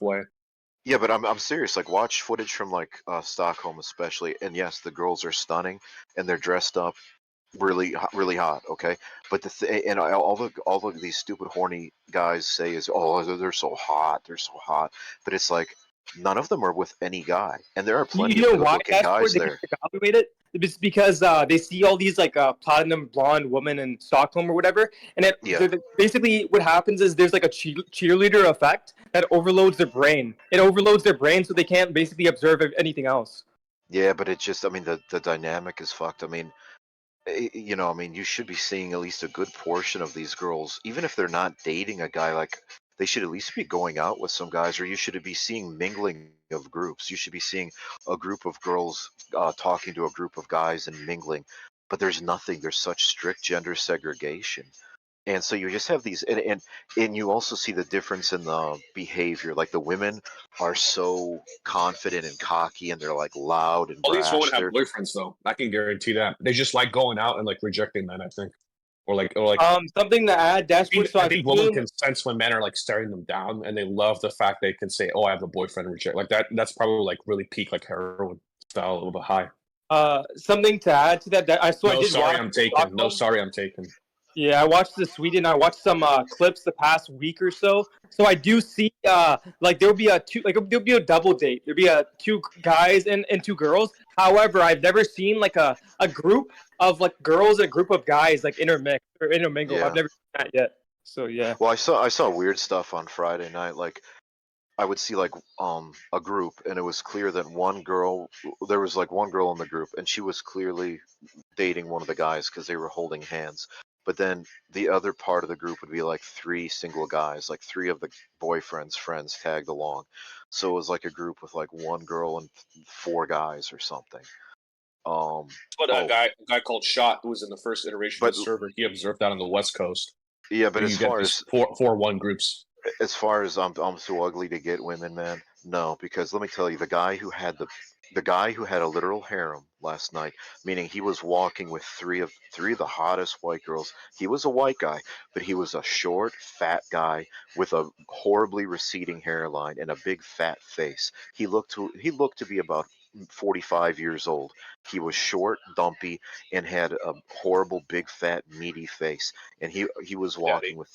way. Yeah, but I'm serious. Like, watch footage from like Stockholm, especially, and yes, the girls are stunning, and they're dressed up really hot. Okay, but and all of these stupid horny guys say is, oh, they're so hot, they're so hot, but it's like none of them are with any guy, and there are plenty You of know good why looking that's where guys they there. evaluate it? It's because they see all these like platinum blonde women in Stockholm or whatever, and Yeah, basically what happens is there's like a cheerleader effect that overloads their brain. It overloads their brain so they can't basically observe anything else. yeah, but it just, I mean, the dynamic is fucked. I mean, you know, I mean, you should be seeing at least a good portion of these girls, even if they're not dating a guy, like they should at least be going out with some guys, or you should be seeing mingling of groups. You should be seeing a group of girls talking to a group of guys and mingling, but there's nothing. There's such strict gender segregation. And so you just have these, and you also see the difference in the behavior. Like the women are so confident and cocky, and they're like loud and All these women brash. have They're boyfriends, though. I can guarantee that. They just like going out and like rejecting men, I think. Or like Something to add, desperate. So I I've think women seen. can sense when men are like staring them down, and they love the fact they can say, "Oh, I have a boyfriend," and reject like that. That's probably like really peak like heroin style, a little bit high. Something to add to that. I No, did sorry, watch I'm taken. No, Stockholm. sorry, I'm taken. Yeah, I watched the Sweden. I watched some clips the past week or so. So I do see like there'll be there'll be a double date. There'll be two guys and two girls. However, I've never seen like a group of like girls and a group of guys like intermix or intermingle. I've yeah. never seen that yet. So yeah. Well, I saw weird stuff on Friday night. Like I would see like a group, and it was clear that one girl, there was like one girl in the group, and she was clearly dating one of the guys because they were holding hands. But then the other part of the group would be like three single guys, like three of the boyfriend's friends tagged along. So it was like a group with like one girl and four guys or something. But Oh, a guy called Shot, who was in the first iteration of but the server, he observed that on the West Coast. yeah, but Where you get these four one groups. as far as I'm too ugly to get women, man. No, because let me tell you, the guy who had a literal harem last night, meaning he was walking with three of the hottest white girls. He was a white guy, but he was a short, fat guy with a horribly receding hairline and a big fat face. He looked to be about 45 years old. He was short, dumpy, and had a horrible big fat meaty face. And he was Daddy. walking with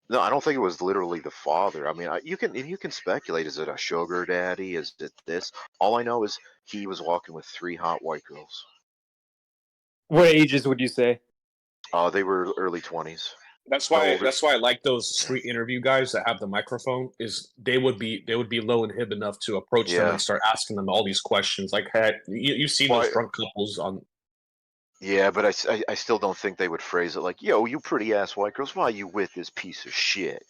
no, I don't think it was literally the father. I mean, you can speculate. Is it a sugar daddy? Is it this? All I know is he was walking with three hot white girls. What ages would you say? They were early 20s. That's The why oldest. I like those street interview guys that have the microphone. Is they would be low and hip enough to approach them Yeah. and start asking them all these questions. Like, hey, you've seen those Why? drunk couples on. Yeah, but I still don't think they would phrase it like, "Yo, you pretty ass white girls, why you with this piece of shit?"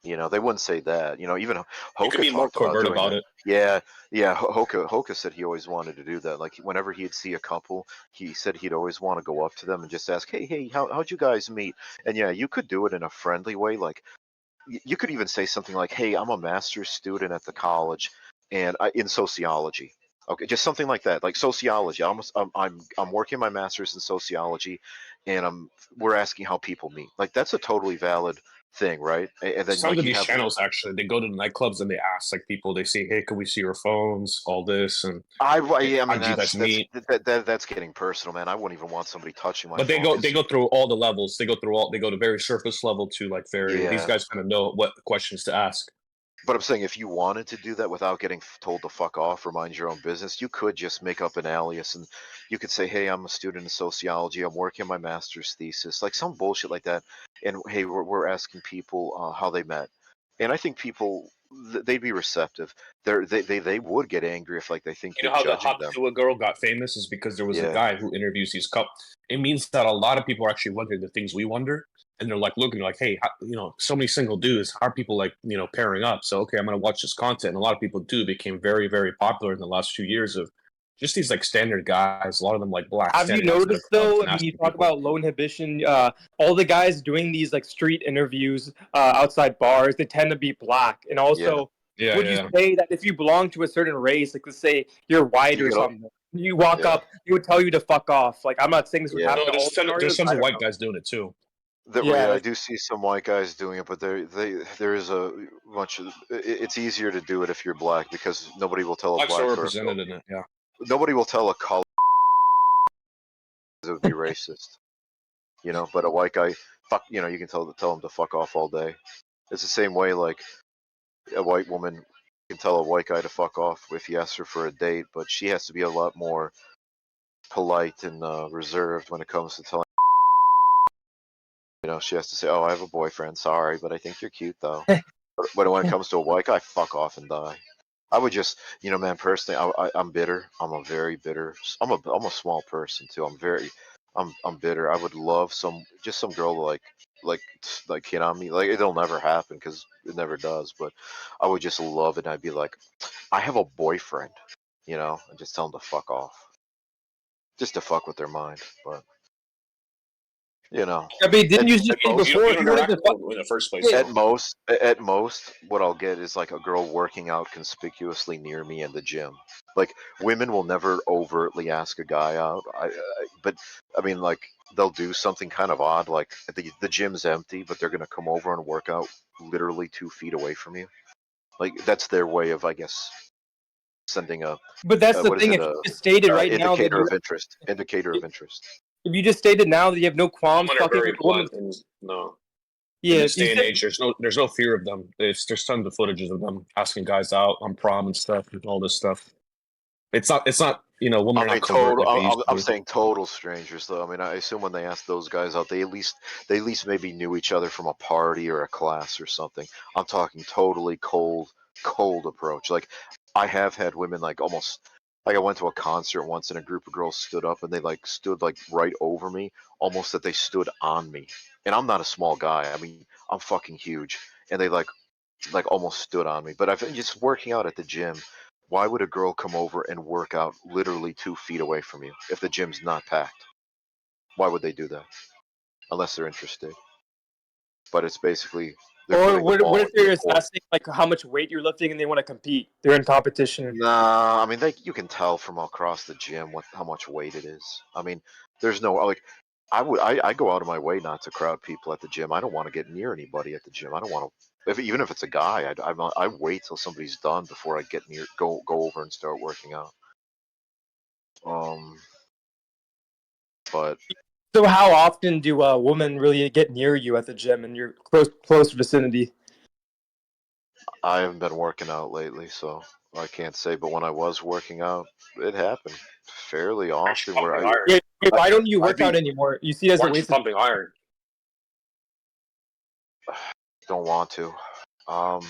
You know, they wouldn't say that. You know, even You could Hoka be more talked about covert doing about that. it. Yeah, yeah. Hoka said he always wanted to do that. Like whenever he'd see a couple, he said he'd always want to go up to them and just ask, "Hey, how'd you guys meet?" And yeah, you could do it in a friendly way. Like you could even say something like, "Hey, I'm a master's student at the college, and in sociology." Okay, just something like that, like sociology. I'm working my master's in sociology, and we're asking how people meet. Like that's a totally valid thing, right? And then Some like of you these have channels actually, they go to the nightclubs and they ask like people. They say, "Hey, can we see your phones?" All this and yeah, I how mean did you guys meet? that's getting personal, man. I wouldn't even want somebody touching my But phone they 'cause go through all the levels. They go to very surface level to like very. These yeah. guys kind of know what questions to ask. But I'm saying if you wanted to do that without getting told to fuck off or mind your own business, you could just make up an alias and you could say, "Hey, I'm a student in sociology. I'm working on my master's thesis," like some bullshit like that. And hey, we're asking people how they met, and I think people they'd be receptive. They would get angry if like they think You you're know how the judging Hot them. Kua girl got famous is because there was a Yeah, guy who interviews these couples. It means that a lot of people are actually wondering the things we wonder, and they're like looking like, hey, so many single dudes. How are people like pairing up? So okay, I'm gonna watch this content. And a lot of people do became very very popular in the last few years of just these like standard guys. A lot of them like black Have you standing outside of noticed clubs though? and I mean, you asking talk people. about low inhibition. All the guys doing these like street interviews outside bars, they tend to be black. And yeah. also, Yeah, would you yeah. say that if you belong to a certain race, like let's say you're white You or get all, something, you walk yeah, up, he would tell you to fuck off. Like I'm not saying this would yeah. happen No, to all there's scenarios. tons I of don't white know. guys doing it too. Yeah, I do see some white guys doing it, but there is a bunch of. It's easier to do it if you're black because nobody will tell a Blacks are black or represented in it. Yeah. nobody will tell a color it would be racist, you know. But a white guy, fuck, you know, you can tell him to fuck off all day. It's the same way like a white woman can tell a white guy to fuck off if he asks her for a date, but she has to be a lot more polite and reserved when it comes to telling. You know, she has to say, "Oh, I have a boyfriend. Sorry, but I think you're cute, though." But when it comes to a white guy, fuck off and die. I would just, you know, man, personally, I'm bitter. I'm a very bitter. I'm a small person too. I'm bitter. I would love some girl to like like hit on me. Like it'll never happen because it never does. But I would just love it. And I'd be like, I have a boyfriend, you know, and just tell them to fuck off, just to fuck with their mind. But you know, I mean, didn't at, you just at say most, You don't, before you if don't you wanted interact to with fuck? them in the first place. Yeah, So. at most, what I'll get is like a girl working out conspicuously near me in the gym. Like women will never overtly ask a guy out. But I mean, like they'll do something kind of odd, like the gym's empty, but they're gonna come over and work out literally 2 feet away from you. Like that's their way of, I guess, sending but that's the what is thing. it, If you just stated right now that indicator you, of interest, indicator of interest. if you just stated now that you have no qualms Women are fucking very with a woman, blunt, and no, in yeah, this you day and said, age, there's no fear of them. There's tons of footages of them asking guys out on prom and stuff and all this stuff. It's not women I are not mean, covert like they used to I'm be. saying total strangers though. I mean, I assume when they asked those guys out, they at least maybe knew each other from a party or a class or something. I'm talking totally cold approach. Like, I have had women like almost like I went to a concert once and a group of girls stood up and they like stood like right over me, almost that they stood on me. And I'm not a small guy. I mean, I'm fucking huge, and they like almost stood on me. But I've been just working out at the gym. Why would a girl come over and work out literally 2 feet away from you if the gym's not packed? Why would they do that? Unless they're interested. But it's basically they're or putting the what ball if in they're your court. assessing like how much weight you're lifting and they want to compete? They're in competition. Nah, I mean you can tell from across the gym how much weight it is. I mean, there's no like I go out of my way not to crowd people at the gym. I don't want to get near anybody at the gym. I don't want to even if it's a guy. I wait till somebody's done before I get near go over and start working out. Um, but So how often do women really get near you at the gym in your close vicinity? I haven't been working out lately, so I can't say. But when I was working out, it happened fairly Why aren't you often. Where pumping iron? Yeah, I why don't you I'd work out be anymore? You see it as Why a aren't you waste of. pumping iron? don't want to. Um,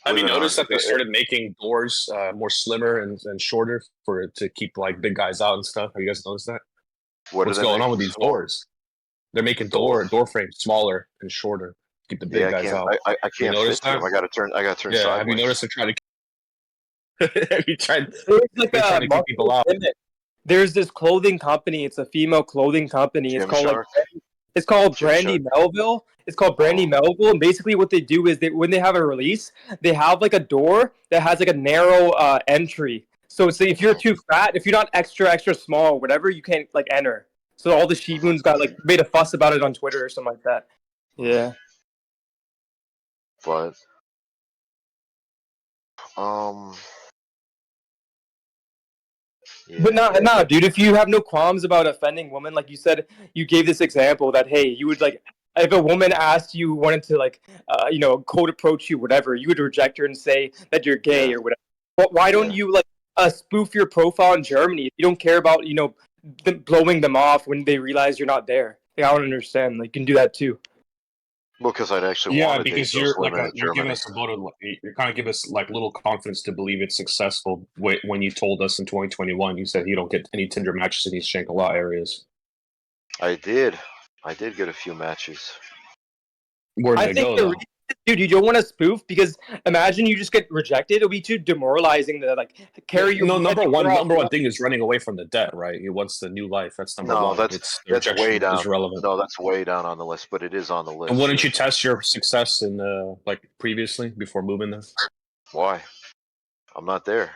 Have believe you it or not, noticed that they started making doors more slimmer and shorter to keep like big guys out and stuff? Have you guys noticed that? what are What's they going on with making these smaller? doors? They're making Door. door frames smaller and shorter to keep the Yeah, big guys out. I Have you can't fit noticed through that? them. I gotta turn Yeah. Have you sideways. noticed they're trying to? Have you tried? There's like They're a trying to keep people marketing out. gimmick. There's this clothing company. It's a female clothing company. It's called like Gymshark, it's called Brandy Gymshark. Melville. It's called Brandy Oh, Melville. And basically, what they do is when they have a release, they have like a door that has like a narrow entry. So it's if you're too fat, if you're not extra small or whatever, you can't like enter. So all the Shibuns got like made a fuss about it on Twitter or something like that. Yeah. but um, But yeah. no, dude. If you have no qualms about offending women, like you said, you gave this example that hey, you would like if a woman asked you wanted to like cold approach you, whatever, you would reject her and say that you're gay Yeah, or whatever. But why don't yeah. you like spoof your profile in Germany? If you don't care about blowing them off when they realize you're not there. Like, I don't understand. Like you can do that too. Well, because I'd actually Yeah, want to date because those you're like women in you're giving Germany. us a vote of you're kind of giving us like little confidence to believe it's successful. When you told us in 2021, you said you don't get any Tinder matches in these Shangri-La areas. I did. I did get a few matches. Where did I they think go the though? reason, dude, you don't want to spoof because imagine you just get rejected. It'll be too demoralizing to like carry your No, number off. one thing is running away from the debt, right? He wants the new life. That's number No, one. It's the that's way rejection is down. relevant. No, that's way down on the list, but it is on the And list. wouldn't Sure. you test your success in like previously before moving there? Why? I'm not there.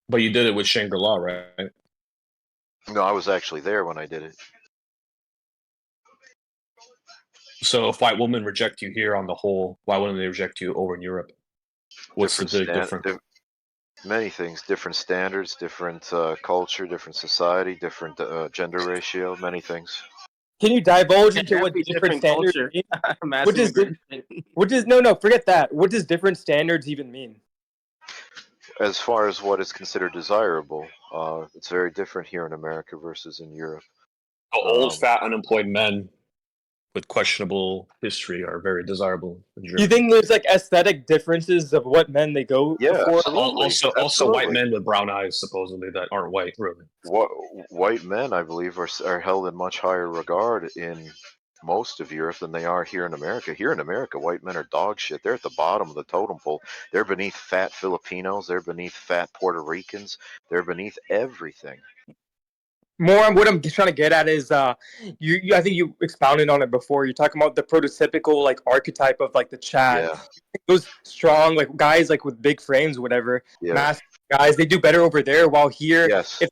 But you did it with Shangri-La, right? No, I was actually there when I did it. So if white women reject you here on the whole, why wouldn't they reject you over in Europe? What's the big difference? Many things, different standards, different culture, different society, different gender ratio, many things. Can you divulge Yeah, into what definitely different different standards culture. mean? Massive does immigration. no, forget that. What does different standards even mean? As far as what is considered desirable, it's very different here in America versus in Europe. Old, fat, unemployed men with questionable history are very desirable in Germany. You think there's like aesthetic differences of what men they go Yeah, for? absolutely. Also, white men with brown eyes supposedly that aren't white, really. White men, I believe, are held in much higher regard in most of Europe than they are here in America. Here in America, white men are dog shit. They're at the bottom of the totem pole. They're beneath fat Filipinos. They're beneath fat Puerto Ricans. They're beneath everything. More, what I'm trying to get at is, you I think you expounded on it before. You're talking about the prototypical like archetype of like the Chad. Yeah. Those strong like guys like with big frames, whatever, Yeah. massive guys, they do better over there. While here, Yes. if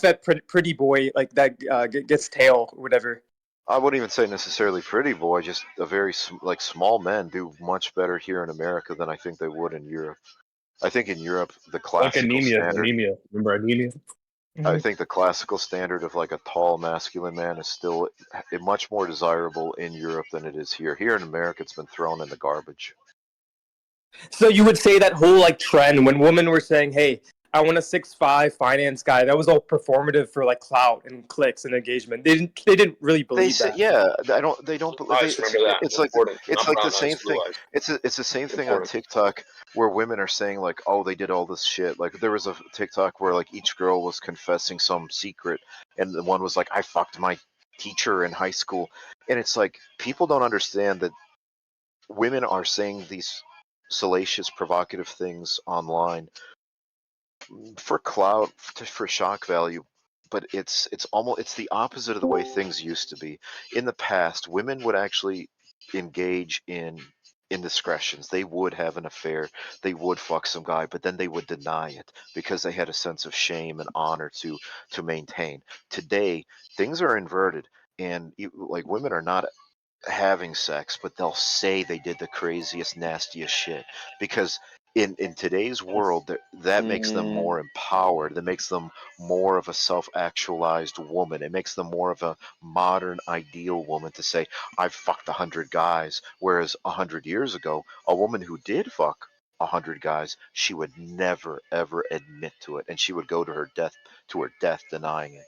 that pretty boy like that gets tail or whatever. I wouldn't even say necessarily pretty boy, just a very like small men do much better here in America than I think they would in Europe. I think in Europe the classical like standard. Remember anemia? I think the classical standard of like a tall masculine man is still much more desirable in Europe than it is here. Here in America, it's been thrown in the garbage. So you would say that whole like trend when women were saying, "Hey, I want a 6'5" finance guy," that was all performative for like clout and clicks and engagement. They didn't really believe that. Yeah, they don't believe. It's like the same blue thing. eyes. It's the same thing on TikTok where women are saying like, oh, they did all this shit. Like there was a TikTok where like each girl was confessing some secret, and the one was like, I fucked my teacher in high school, and it's like people don't understand that women are saying these salacious, provocative things online for clout, for shock value, but it's the opposite of the way things used to be. In the past, women would actually engage in indiscretions. They would have an affair. They would fuck some guy, but then they would deny it because they had a sense of shame and honor to maintain. Today, things are inverted, and like women are not having sex, but they'll say they did the craziest, nastiest shit because in today's world that makes them more empowered. That makes them more of a self-actualized woman. It makes them more of a modern ideal woman to say I've fucked 100 guys, whereas 100 years ago a woman who did fuck 100 guys, she would never ever admit to it, and she would go to her death denying it.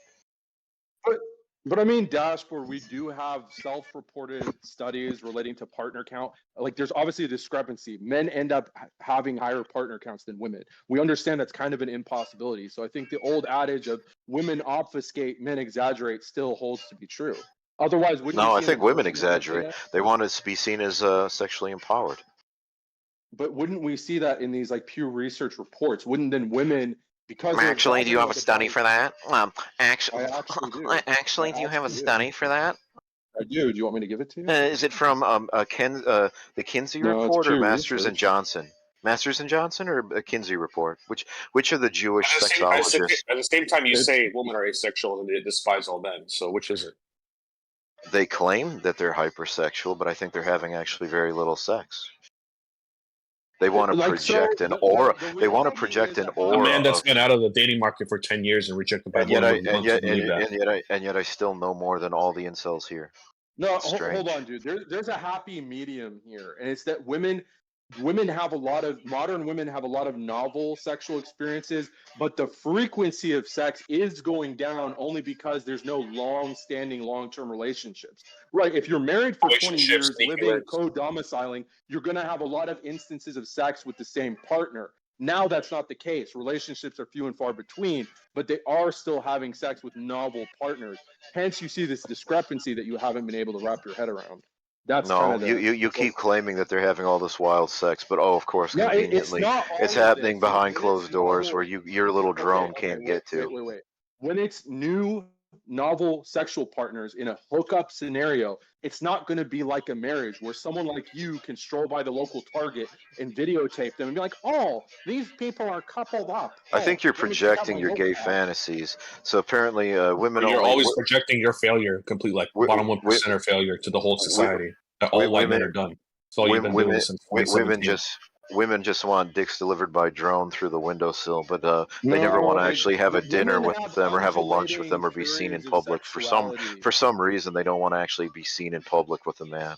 But I mean, Dashboard, we do have self-reported studies relating to partner count. Like, there's obviously a discrepancy. Men end up having higher partner counts than women. We understand that's kind of an impossibility. So I think the old adage of women obfuscate, men exaggerate still holds to be true. Otherwise, wouldn't No, we I see think an women inversion of exaggerate. data? They want to be seen as sexually empowered. But wouldn't we see that in these like Pew Research reports? Wouldn't then women, because they're Actually, do you have a study for that? I actually do. Do you have a study for that? I do. Do you want me to give it to you? Is it from the Kinsey No, it's report or Pew Masters and Research. Johnson? Masters and Johnson or a Kinsey report? Which are the Jewish At sexologists? the same time, you It's- say women are asexual and they despise all men. So which is it? They claim that they're hypersexual, but I think they're having actually very little sex. They want to Like, project so an the- aura. the They want to reality project is an that- A aura. man that's been out of the dating market for 10 years and rejected by And yet, women would want to believe that. and yet, I still know more than all the incels here. No, It's strange. hold on, dude. There's a happy medium here, and it's that modern women have a lot of novel sexual experiences, but the frequency of sex is going down only because there's no long-standing, long-term relationships. Right? If you're married for 20 years, living co-domiciling, you're going to have a lot of instances of sex with the same partner. Now that's not the case. Relationships are few and far between, but they are still having sex with novel partners. Hence, you see this discrepancy that you haven't been able to wrap your head around. That's No, kind of you keep claiming that they're having all this wild sex, but of course, No, conveniently, not all it's of happening this. behind When closed it's doors novel- where your little drone can't get to. Wait. When it's new, novel sexual partners in a hookup scenario, it's not going to be like a marriage where someone like you can stroll by the local Target and videotape them and be like, "Oh, these people are coupled up." I think you're let me just have projecting a your look gay at it. fantasies. So apparently, women You're only. always projecting your failure, complete like Wi- bottom 1% failure to the whole society. That all white men women, are done. That's all you've been doing since women 2017. just want dicks delivered by drone through the windowsill, but they never want No, to actually have a dinner women with have them or have a lunch with them undulating or be seen in periods of public. sexuality. For some reason, they don't want to actually be seen in public with a man.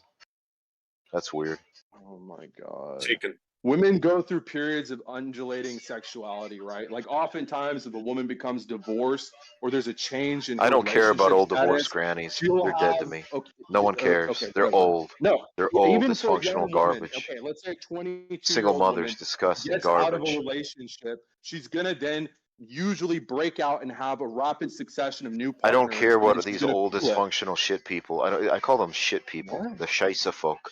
That's weird. Oh my god. Taken. Women go through periods of undulating sexuality, right? Like oftentimes if a woman becomes divorced or there's a change in her I don't care about relationship old divorced status, grannies. she'll They're dead to have me. okay, No one cares. okay, They're whatever. old. No, They're yeah, old, even for a young dysfunctional woman, garbage. okay, let's say a 22-year-old Single mothers, woman disgusting gets out of a garbage. relationship, she's gonna then usually break out and have a rapid succession of new I partners. don't care and then what she's these gonna old feel it. dysfunctional shit people. I call them shit people. What? The scheisse folk.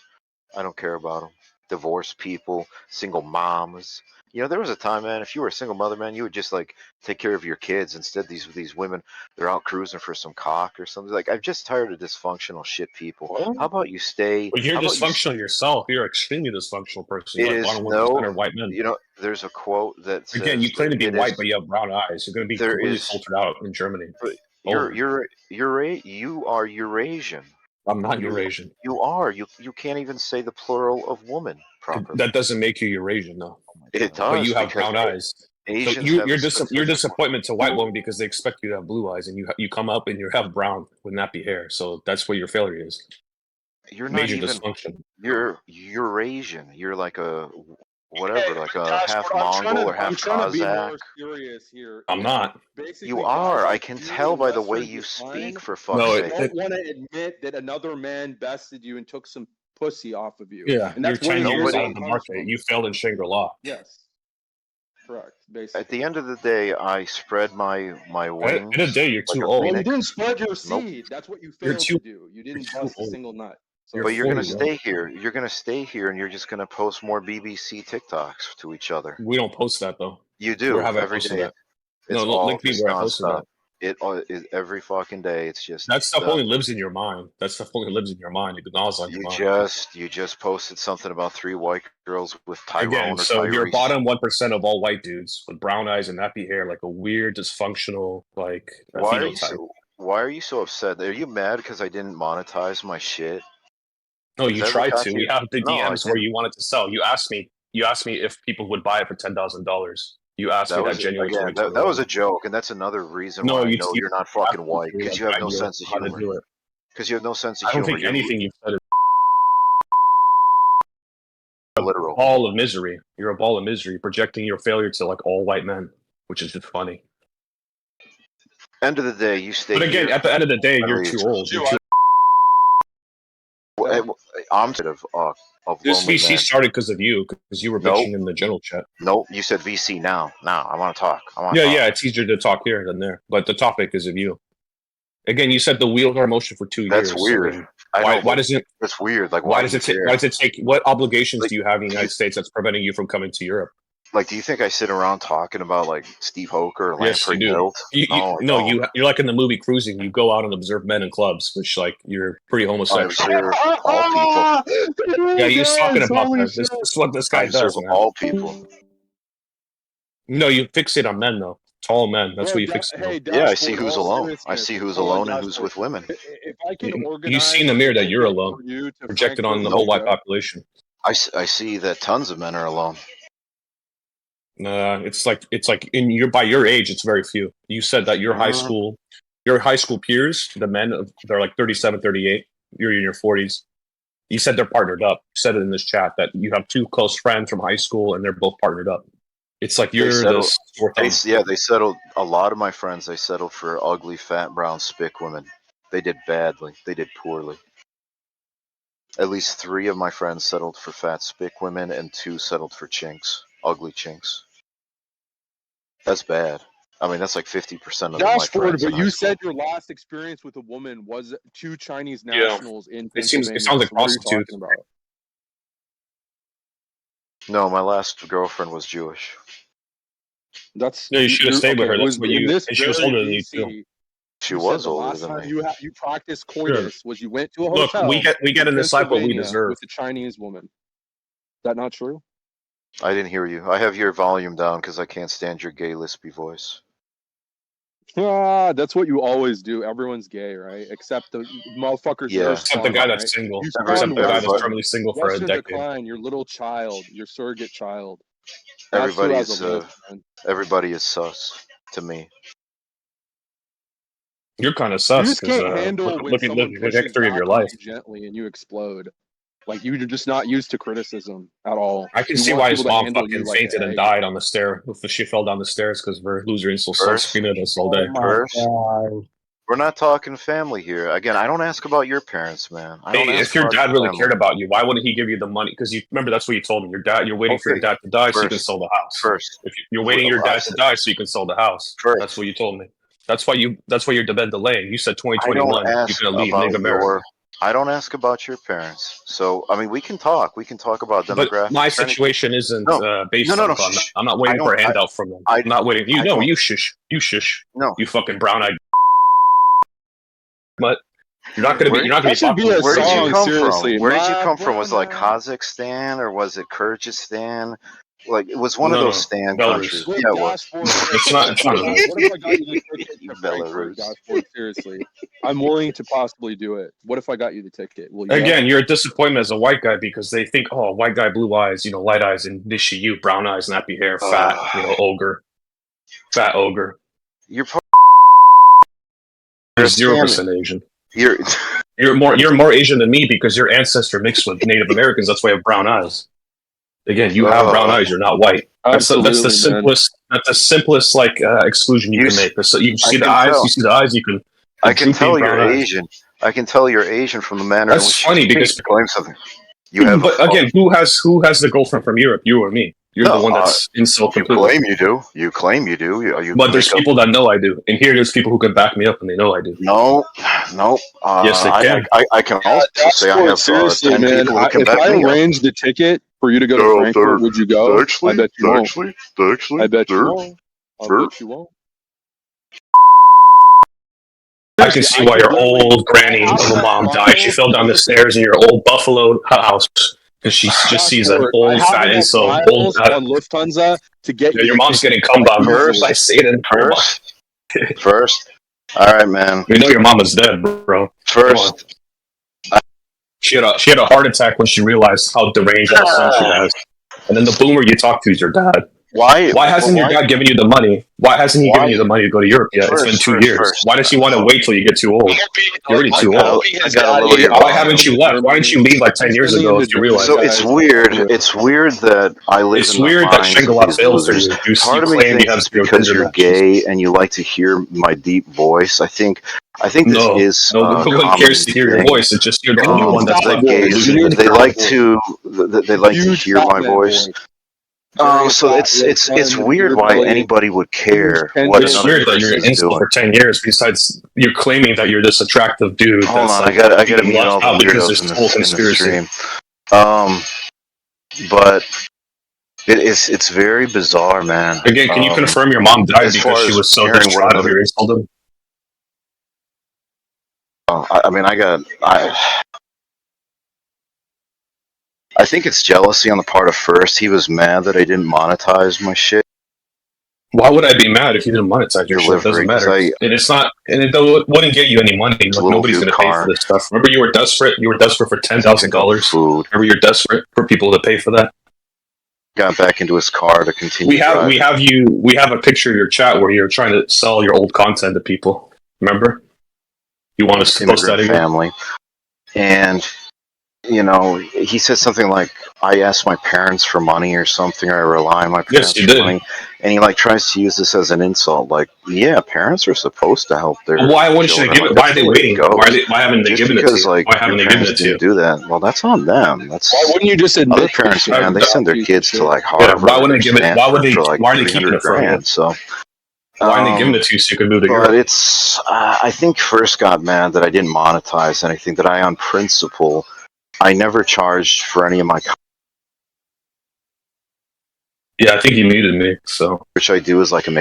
I don't care about them. Divorced people, single moms. You know, there was a time, man. If you were a single mother, man, you would just like take care of your kids. Instead, these women, they're out cruising for some cock or something. Like, I'm just tired of dysfunctional shit people. What? How about you stay? But you're How about you? dysfunctional yourself. You're an extremely dysfunctional person. It You're like is 1% no. are white men. You know, there's a quote that Again, says you claim to be it white, is. but you have brown eyes. You're going to be There completely is. filtered out in Germany. But Over. you are Eurasian. I'm not You Eurasian. you are. You can't even say the plural of woman properly. That doesn't make you Eurasian, though. It But does you have because brown eyes. So Asians you, have you're a you're specific. disappointment to white women because they expect you to have blue eyes, and you come up and you have brown with nappy hair. So that's what your failure is. You're not Major even. dysfunction. You're Eurasian. You're like a whatever, like a Josh, half I'm trying Mongol to or half be Kazakh. more serious here. I'm not. Basically, You guys are. I like can you tell in by the way Western you design speak. For No, fuck's sake. don't want to admit that another man bested you and took some pussy off of you. Yeah, And you're that's where 10 your years out name of the comes market. from. You failed in Shangri-La. Yes, correct. At Basically, the end of the day, I spread my At the end of the wings day, you're like too a old. well, you phoenix. didn't spread your Nope. seed. That's what you You're failed too. to do. You You're didn't too bust a old. single nut. You're But So you're gonna 40, bro. stay here. You're gonna stay here, and you're just gonna post more BBC TikToks to each other. We don't post that though. You Where do have I every posted day. that? It's No, all link me just where I posted nonstop. that. It is every fucking day. It's just That stuff only lives in your mind. That stuff only lives in your mind. It gnaws on your mind. you just posted something about 3 white girls with Again, Tyrone or so you're Tyrese. bottom 1% of all white dudes with brown eyes and nappy hair, like a weird, dysfunctional, like phenotype. Why are you so upset? Are you mad because I didn't monetize my shit? No, Has you that ever tried got to. you? We have the No, I DMs where didn't. you wanted to sell. You asked me. You asked me if people would buy it for $10,000. You asked me That that was genuine again. That was a joke, and that's another reason No, why I you, know you you're not asked fucking me white to, because like, you have guide no you sense of how to humor. do it. Because you have no sense of I don't humor. think anything you've said is literal. a ball of misery. You're a ball of misery, projecting your failure to like all white men, which is just funny. End of the day, you stay But again, here. at the end of the day, I you're leave. too old. You're too. I'm tired of This lonely VC men. started because of you, because you were Nope. bitching in the general chat. Nope. You said VC now. Now I want to talk. Yeah, it's easier to talk here than there, but the topic is of you. Again, you said the wheels are in motion for 2 years. That's weird. So why does it? That's weird. Like, Why do does you it take? care? Why does it take? What obligations Like, do you have in the United States that's preventing you from coming to Europe? Like, do you think I sit around talking about like Steve Hoker or Yes, you Lamprey do. Milt? You're like in the movie Cruising. You go out and observe men in clubs, which like you're pretty I homosexual. observe all people. Yeah, he's talking about holy that. This is what this I guy observe does, man. all people. No, you fixate on men though. Tall men. That's Bro, what you fixate on. Yeah, I see Dashboard, who's all alone. I seriousness. see who's Hold on, alone and who's Dashboard. with women. If I can organize You see in the mirror that you're a ticket alone, for you to projected on the Frankfurt, whole white Russia. population. I see that tons of men are alone. It's like by your age, it's very few. You said that your high school peers, the men, they're like 37, 38. You're in your 40s. You said they're partnered up. You said it in this chat that you have 2 close friends from high school and they're both partnered up. It's like you're the sore thumb. They settled. A lot of my friends, they settled for ugly, fat, brown spick women. They did badly. They did poorly. At least 3 of my friends settled for fat spick women, and 2 settled for chinks, ugly chinks. That's bad. I mean, that's like 50% of my Dashboard, friends. but you said your last experience with a woman was 2 Chinese nationals in It Pennsylvania. sounds like So what are you prostitutes. talking about? No, my last girlfriend was Jewish. That's No, you should have stayed with her. it That's what you. this And she was very older than you VC, too. She you was said the older last than time me. you practiced coitus was you went to a Look, hotel. we get in this life what we Pennsylvania deserve. with a Chinese woman. Is that not true? I didn't hear you. I have your volume down because I can't stand your gay lispy voice. That's what you always do. Everyone's gay, right? Except the motherfuckers that Yeah. are Except the spun, guy right? that's single. You Except spun the guy that's everybody. terminally single for a Western decade. decline, your little child, your surrogate child. That's who Everybody has a is list, man. everybody is sus to me. You're kind of You sus just because can't handle when look at someone the pushes history of back your on life. you gently and you explode. Like you're just not used to criticism at all. I can You see want why people his to mom handle you fucking like fainted an and egg. died on the stair. She fell down the stairs because her loser insult son First, screaming at us all day. Oh my First, god. we're not talking family here. Again, I don't ask about your parents, man. I don't Hey, ask if your about dad really family. cared about you, why wouldn't he give you the money? Because you remember that's what you told me. You're waiting for your Okay, dad to die so you can first, sell the house. first, If you're waiting your I dad to said, die so you can sell the house. That's first, what you told me. That's why you're delaying. You said I don't 2021 you're ask gonna leave about nigga America. I don't ask about your parents. So, I mean, we can talk. We can talk about But my demographics or anything. situation isn't No, based no. on. Shh. I'm not I waiting for don't. a handout from them. I I'm not waiting. I don't. You shush. You shush. No. You fucking brown eyed. But you're not gonna be That should be popular. a Where did you song, come seriously. from? Where did you My come from? Was it like brown eyes. Kazakhstan or was it Kyrgyzstan? Like it was one of No, those no, Stan countries. Belarus. With Yeah, it was. dashboard, bro, It's what not. if It's I not. got what if I got you the ticket to Frankfurt, Belarus. dashboard? Seriously, I'm willing to possibly do it. What if I got you the ticket? Will you? Again, you're a disappointment as a white guy because they think, oh, white guy, blue eyes, light eyes, and this you, brown eyes, nappy hair, fat, ogre, fat ogre. You're You're Stan. 0% Asian. You're You're more Asian than me because your ancestor mixed with Native Americans. That's why you have brown eyes. Again, you have brown eyes. You're not white. That's the Absolutely, man. simplest. That's the simplest exclusion you can make. So you see the eyes. tell. You see the eyes. You can. I can tell brown you're eyes. Asian. I can tell you're Asian from the manner in That's which funny you because claim something. You have. But again, who has the girlfriend from Europe? You or me? You're the one that's insult You completely. claim you do. You claim you do. You But there's make up- people that know I do, and here there's people who can back me up, and they know I do. No. Yes, they can. I can also say I have seriously, 10 man. people who can If back I me up. arranged the ticket for you to go to Frankfurt, would you go? I bet you won't. I bet you won't. I bet you won't. I can see why your old granny of a mom died. She fell down the stairs in your old Buffalo house because she just sees an old I have fat enough insult. miles on Lufthansa to get Yeah, you. your mom's getting cum bombed by Satan. First. All right, man. You know your mama's dead, bro. First. She had a heart attack when she realized how deranged of a son she has. And then the boomer you talk to is your dad. Why hasn't your dad given you the money? Why hasn't he given you the money to go to Europe yet? It's been 2 years. Why does he want to wait till you get too old? You're already too old. I got a little. Why haven't you left? Why didn't you leave like 10 years ago if you realized So that? it's weird. It's weird that I live It's in the weird that minds of Shangri-La these fails for losers. you. Part of me claim you thinks have it's because you're gay and you like to hear my deep voice. I think No, this is no one cares to hear your voice. It's just you're the only one that's the fucking gays. losing. They like to hear my voice. So it's weird why anybody would care what It's another weird that you're person is instant doing. for 10 years. Besides, you're claiming that you're this attractive dude. Hold that's on, like, I gotta mute left all the out because weirdos there's in this whole the conspiracy. stream. But it's very bizarre, man. Again, can you confirm your mom died as because far she as was so hearing what distraught of another- your insult? I think it's jealousy on the part of First. He was mad that I didn't monetize my shit. Why would I be mad if you didn't monetize your shit? It doesn't matter. And it's not, and it wouldn't get you any money. Like, nobody's going to pay for this stuff. Remember, you were desperate. You were desperate for $10,000. Food. Remember, you're desperate for people to pay for that. Got back into his car to continue. We have a picture of your chat where you're trying to sell your old content to people. Remember? You want us to post that again? Family. And he said something like, I asked my parents for money or something, or I rely on my parents for money. And he tries to use this as an insult. Like, yeah, parents are supposed to help their why wouldn't you give it? Why are they waiting? Why haven't they given it to you? Why haven't they given it to you? Do that? Well, that's on them. Why wouldn't you just admit other parents, man? They send their kids to Harvard. Why wouldn't they give it? Why are they keeping it from you? So why aren't they giving it to you so you can move to Europe? But it's, I think First got mad that I didn't monetize anything, that I, on principle, I never charged for any of my Yeah, I think you muted me, so. Which I do is like and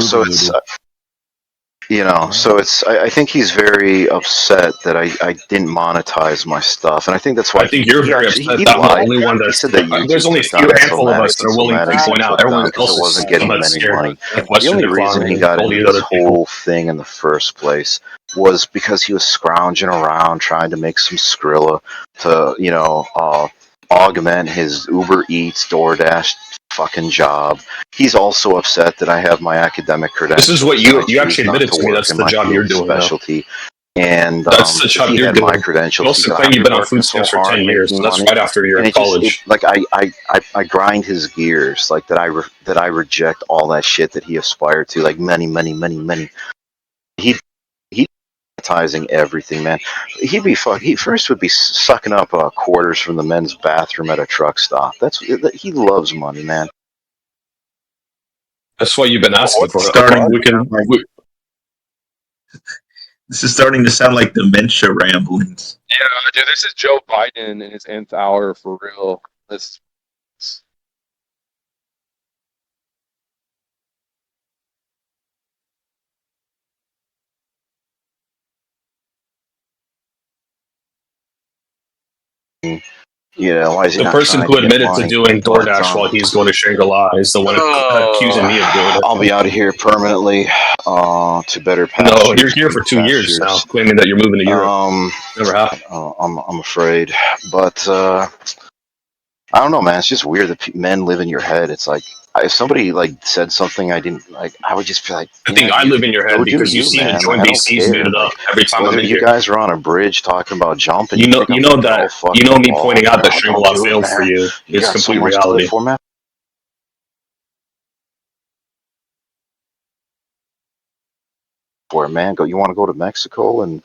so it's So I think he's very upset that I didn't monetize my stuff, and I think that's why I think you're very upset he that I'm the lied. only one He that's. said that There's YouTube only a took down few handful of us that are willing to point out. took down Everyone because it else is wasn't getting somewhat him any scared money. to The question only the clown reason he and got bully into other this people. whole thing in the first place was because he was scrounging around trying to make some Skrilla to, augment his Uber Eats, DoorDash fucking job. He's also upset that I have my academic credentials. This is what and I you choose actually not admitted to to me. work That's in the my job field you're of doing now. specialty. And That's the if job he you're had my doing. You credentials, also he could claim you've been on work food so stamps for hard 10 years, making and that's money. right after you're And in college. I grind his gears, like that I reject all that shit that he aspired to, like many. He monetizing everything, man. He first would be sucking up quarters from the men's bathroom at a truck stop. He loves money, man. That's why you've been asking for it. Okay, Starting this is starting to sound like dementia ramblings. Yeah, dude, this is Joe Biden in his nth hour for real. This. Why is he the not person trying who to get admitted to money? doing But DoorDash while he's going to Shangri-La is the one accusing me of doing it. I'll be out of here permanently to better No, pastures. you're here for 2 years now, claiming that you're moving to Europe. Never happened. I'm afraid, but I don't know, man. It's just weird that men live in your head. It's like if somebody said something I didn't like, I would just be like, I think I live in your head because you seem to join these scenes made it up every time I'm whether in you here. guys are on a bridge talking about jumping, You know me ball, pointing out that don't Shangri-La do it, failed for man. you You is got so complete much to live reality. for, man. For man, you want to go to Mexico and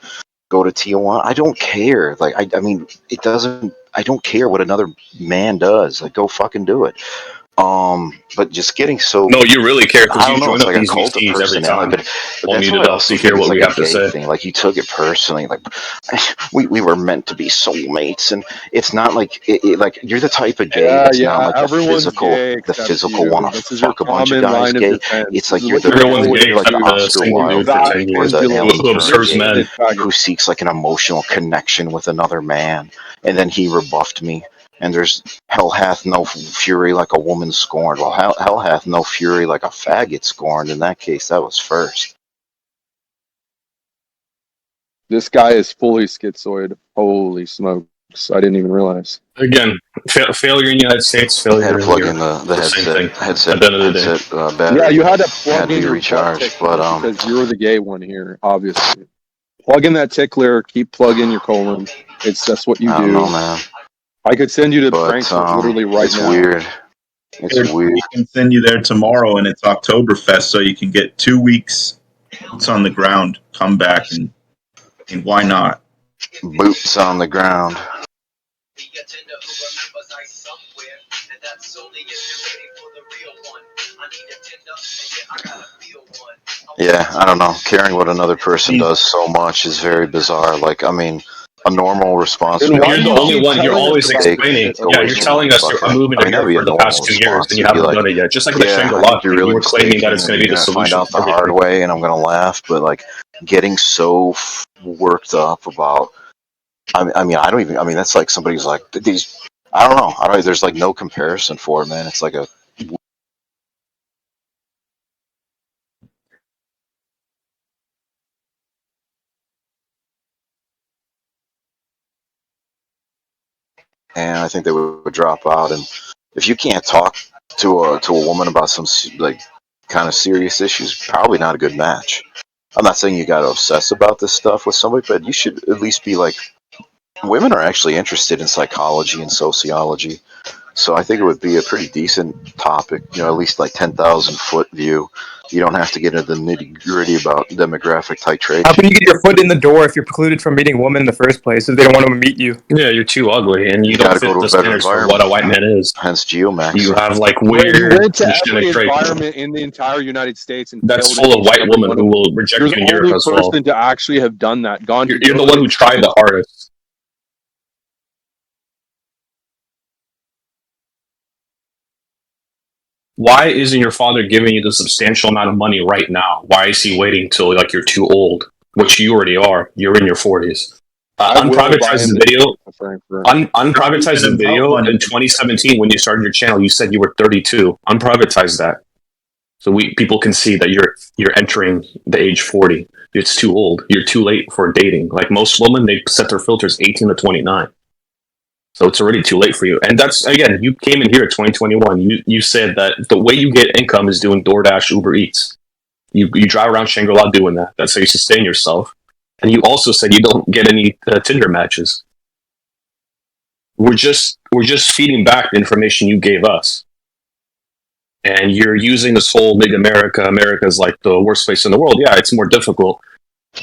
go to Tijuana? I don't care. I mean, it doesn't. I don't care what another man does. Like, go fucking do it. But just getting so. No, you really care because I you don't know. join It's up like a these cult of VCs every personality, time. but All that's muted what I up to also think hear it's what like we a have to gay say. thing. Like you took it personally. Like we were meant to be soulmates, and it's not like like you're the type of gay that's not like everyone's gay the except physical you. want to This is your fuck a bunch of common guys line of gay. defense. It's This like is you're what the you Everyone's always gay like the except do. the Oscar single Wilde dude for Vast 10 or years. the Ellen pendulum, Who Stern observes gay men. who seeks like an emotional connection with another man, and then he rebuffed me. And there's hell hath no fury like a woman scorned. Well, hell hath no fury like a faggot scorned. In that case, that was first. This guy is fully schizoid. Holy smokes. I didn't even realize. Again, failure in the United States, I had failure to in plug Europe. in the The same thing. headset At the end of the day. battery. Yeah, you had to had plug to in be your recharged, butt but because you're the gay one here, obviously. Plug in that tickler, keep plugging your colon. That's what you I don't do. know, man. I could send you to the But pranksters literally right it's now. weird. It's weird. We can send you there tomorrow, and it's Oktoberfest, so you can get 2 weeks boots on the ground. Come back, and why not? Boots on the ground. Yeah, I don't know. Caring what another person does so much is very bizarre. Like, I mean, a normal response Then would be why You're do the you only keep one. You're telling us always about this explaining. shit? Yeah, away you're from telling us motherfucker. I'm moving I to mean, that'd Europe be a for the normal past 2 years, response and to you be haven't like, done it yet. Just like the yeah, I Shangri-La think you're thing, you really were claiming that mistaken, it's going and to be you're the gonna find solution out to the hard everything. way, and I'm gonna laugh. But like, getting so worked up about. I mean, I don't even. I mean, that's like somebody's like these. I don't know. I don't. There's like no comparison for it, man. It's like a. And I think they would drop out. And if you can't talk to a woman about some like kind of serious issues, probably not a good match. I'm not saying you got to obsess about this stuff with somebody, but you should at least be like. Women are actually interested in psychology and sociology. So I think it would be a pretty decent topic, at least like 10,000-foot view. You don't have to get into the nitty-gritty about demographic titration. How can you get your foot in the door if you're precluded from meeting women in the first place if they don't want to meet you? Yeah, you're too ugly, and you You don't got to go fit to the a better standards for what environment. a white man is. Hence Geomax. You have like Bro, you weird went to transgenic every traits. environment in the entire United States and That's failed full at of each and white every women one who of them. will reject You're you the in Europe only as well. person to actually have done that. Gone to You're the one who tried the hardest. why isn't your father giving you the substantial amount of money right now? Why is he waiting till like you're too old, which you already are? You're in your 40s. I will buy Unprivatize him the video. Frankfurt. Unprivatize the Not even video about money. in 2017 when you started your channel. You said you were 32. Unprivatize that, so people can see that you're entering the age 40. It's too old. You're too late for dating. Like most women, they set their filters 18 to 29. So it's already too late for you. And that's, again, you came in here at 2021. You said that the way you get income is doing DoorDash, Uber Eats. You drive around Shangri-La doing that. That's how you sustain yourself. And you also said you don't get any Tinder matches. We're just feeding back the information you gave us. And you're using this whole big America's like the worst place in the world. Yeah, it's more difficult.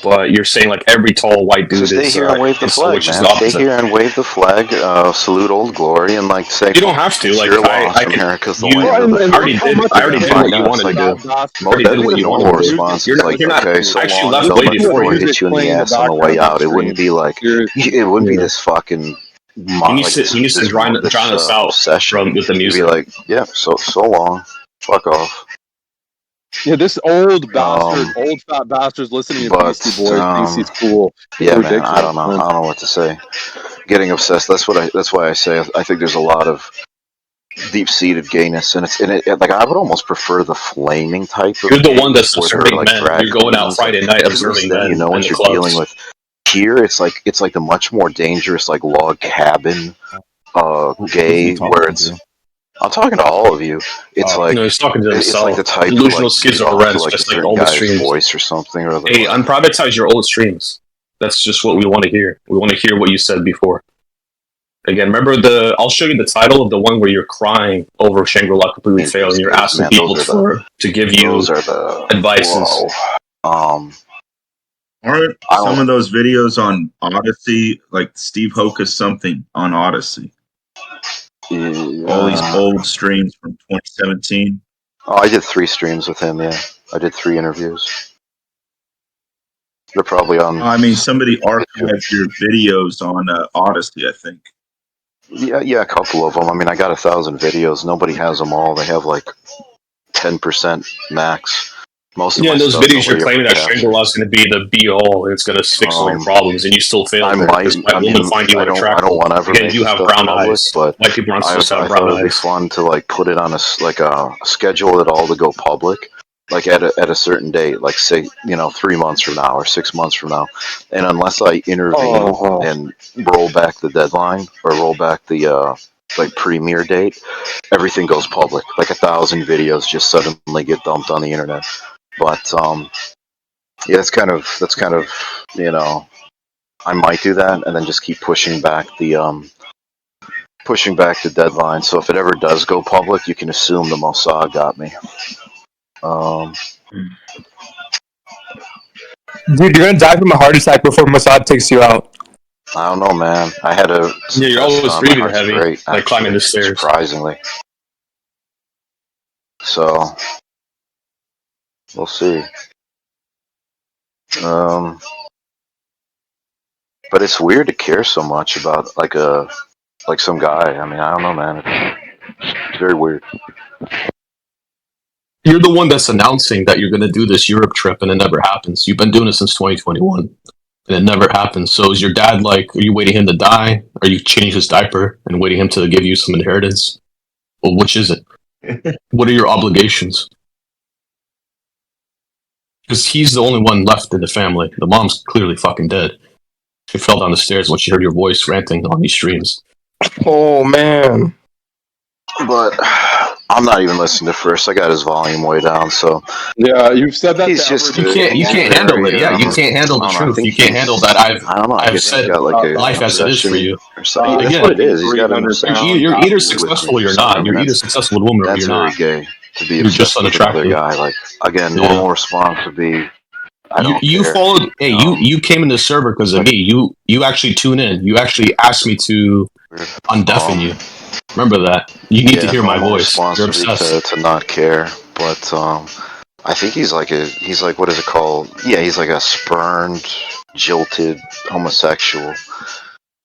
But you're saying like every tall white dude Stay is here and wave the flag, which is man. the Stay opposite. here and wave the flag. Salute Old Glory, and like say, You don't have to. it's Like your loss. I could, America's the you land of the I already free. did. I already did what you wanted to do. I already That'd did be what the you wanted normal to do. response. You're It's not. like, You're not. okay, so I actually long. left Don't way let before Floyd you. hit you in the Playing the ass on the way background out. It stream. wouldn't be like, Seriously. it wouldn't be Yeah. this fucking. You need to drown us out obsession. with the You'd music. be like, yeah, so long. Fuck off. Yeah, this old bastard, old fat bastard's listening to but, Beastie Boys, thinks he's cool. Yeah, man, Ridiculous. I don't know what to say. Getting obsessed. That's why I say I think there's a lot of deep-seated gayness, and like I would almost prefer the flaming type of. You're the one that's where they're, observing like, men. drag You're going out queens, Friday like, night at least observing then men you know in what the you're clubs. dealing with. Here, it's like the much more dangerous, like log cabin, gay, where it's. I'm talking to all of you. It's like no, he's talking to it's himself. like the type Delusional to, like, talk to, schizophrenics, like, a just like certain all the guy's streams. voice or something or other. Hey, unprivatize your old streams. That's just what we want to hear. We want to hear what you said before. Again, remember I'll show you the title of the one where you're crying over Shangri-La completely failing. And you're asking people to give you advices. Aren't some of those videos on Odyssey, like Steve Hokus something on Odyssey? All these old streams from 2017. Oh, I did 3 streams with him. Yeah, I did 3 interviews. They're probably on. I mean, somebody archived your videos on Odyssey, I think. Yeah, a couple of them. I mean, I got 1,000 videos. Nobody has them all. They have like 10% max. Most of my those stuff, videos you're nobody claiming ever that captured. Shangri-La is going to be the be-all and it's going to fix all your problems, and you still fail. I there might. because white women find you I don't unattractive. want to ever Again, make you have stuff brown public, eyes. but White people aren't supposed to have I brown thought it'd be eyes. fun to like put it on a schedule it all to go public, like at a certain date, like say 3 months from now or 6 months from now, and unless I intervene and roll back the deadline or roll back the like premiere date, everything goes public. Like 1,000 videos just suddenly get dumped on the internet. But yeah, that's kind of I might do that and then just keep pushing back the deadline. So if it ever does go public, you can assume the Mossad got me. Dude, you're gonna die from a heart attack before Mossad takes you out. I don't know, man. I had a you're always my breathing heart's heavy, great, like climbing the stairs. Surprisingly. So we'll see. But it's weird to care so much about like some guy. I mean, I don't know, man. It's very weird. You're the one that's announcing that you're going to do this Europe trip, and it never happens. You've been doing it since 2021, and it never happens. So is your dad like? Are you waiting him to die? Are you changing his diaper and waiting him to give you some inheritance? Well, which is it? What are your obligations? Because he's the only one left in the family. The mom's clearly fucking dead. She fell down the stairs when she heard your voice ranting on these streams. Oh man. But I'm not even listening to first. I got his volume way down, so yeah, you've said that. He's just you can't handle it. Yeah, you can't handle the truth. You can't handle that. I've said life as it is for you. That's what it is. He's got an obsession. You're either successful or you're not. You're either successful with a woman or you're not. That's very gay to be You're just obsessed with another unattractive. guy. Like again, normal response would be, I don't you care. followed. Hey, you came in the server because of me. You actually tune in. You actually asked me to undeafen you. Remember that. You need to hear my voice. You're obsessed. To not care, but I think he's like what is it called? Yeah, he's like a spurned, jilted homosexual,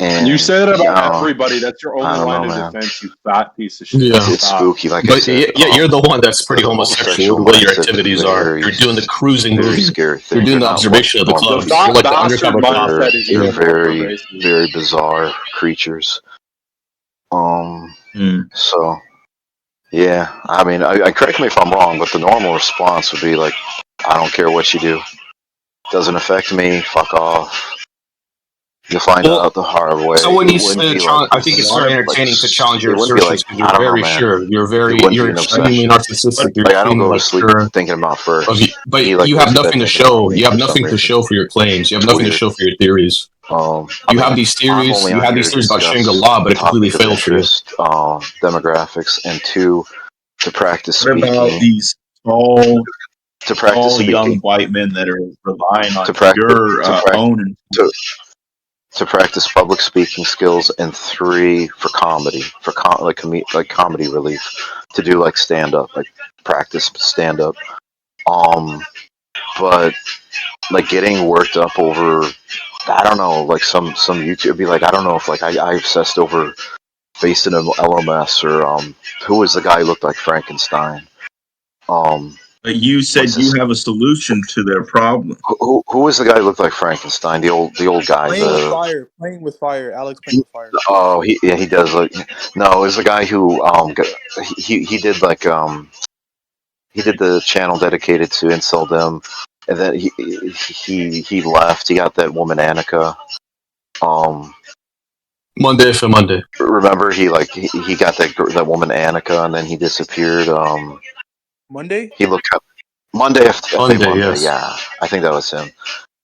And You say that about yeah, everybody. That's your I only don't line know, of man. defense, you fat piece of shit. Yeah. You It's fat. spooky, like I But said. yeah, you're the one that's pretty the homosexual. The homosexual way your mindset's a activities are, very, you're doing the cruising very movie. scary thing. You're doing They're the not observation of the one- The clubs. fat You're like the bastard undercover cop. mindset is They're even more very, pervasive. very bizarre creatures. So, yeah, I mean, I correct me if I'm wrong, but the normal response would be like, I don't care what you do. Doesn't affect me. Fuck off. You'll find Well, out the hard way. someone It needs wouldn't to be challenge. like I think this, it's very like, entertaining to challenge your it wouldn't be like, assertions because I you're don't know, very man. sure. You're It wouldn't be an extremely obsession. narcissistic. You're Like, I don't extremely go to like sleep sure thinking about birth. of you, but He like you goes have to bed nothing to thinking about show. me You have for some nothing to reason. show for your claims. You have It's nothing to weird. show for your theories. I You mean, have these I'm theories. only You on have here these to theories about discuss Shangri-La, but it completely topic of failed for you. interest, demographics, and 2, to practice What about speaking, these tall, to practice young speaking, white men that are relying on to practice, your to practice, own? to practice public speaking skills, and 3, for comedy, for like comedy relief, to do like stand up, like practice stand up. But like getting worked up over, I don't know, like some YouTube be like, I don't know if like I obsessed over facing an LMS, or who was the guy who looked like Frankenstein? But you said What's you his, have a solution to their problem. who was the guy who looked like Frankenstein? The old guy. Playing with fire. Alex playing with fire. Oh, he does look. No, it was the guy who he did like he did the channel dedicated to Inceldom, and then he left. He got that woman Annika. Monday for Monday. Remember he got that woman Annika, and then he disappeared. Monday? He looked up Monday. I think Monday, Monday. yes. Yeah, I think that was him.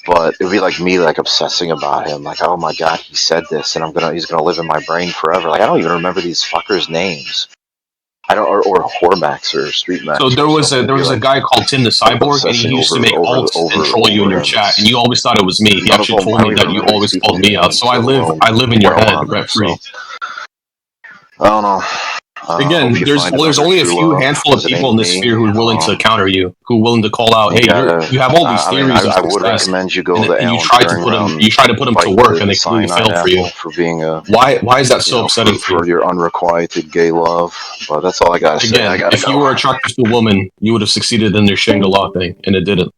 But it'd be like me, like obsessing about him. Like, oh my god, he said this, and he's gonna live in my brain forever. Like, I don't even remember these fuckers' names. I don't, or Hormax or Street Max. So there was a guy called Tim the Cyborg, and he used to make alts and troll you in your chat, and you always thought it was me. He actually told me that you always called me out. So I live in your head rent free. I don't know. Again, there's only a few handful of people in this sphere who are willing to counter you, who are willing to call out, hey, you have all these theories of I would success, recommend you go to and you Alan try to put them to work, and they completely failed for you. For being a Why is that so upsetting for you? For your unrequited gay love. But that's all I gotta say. Again, if you were attracted to a woman, you would have succeeded in their Shangri-La thing, and it didn't.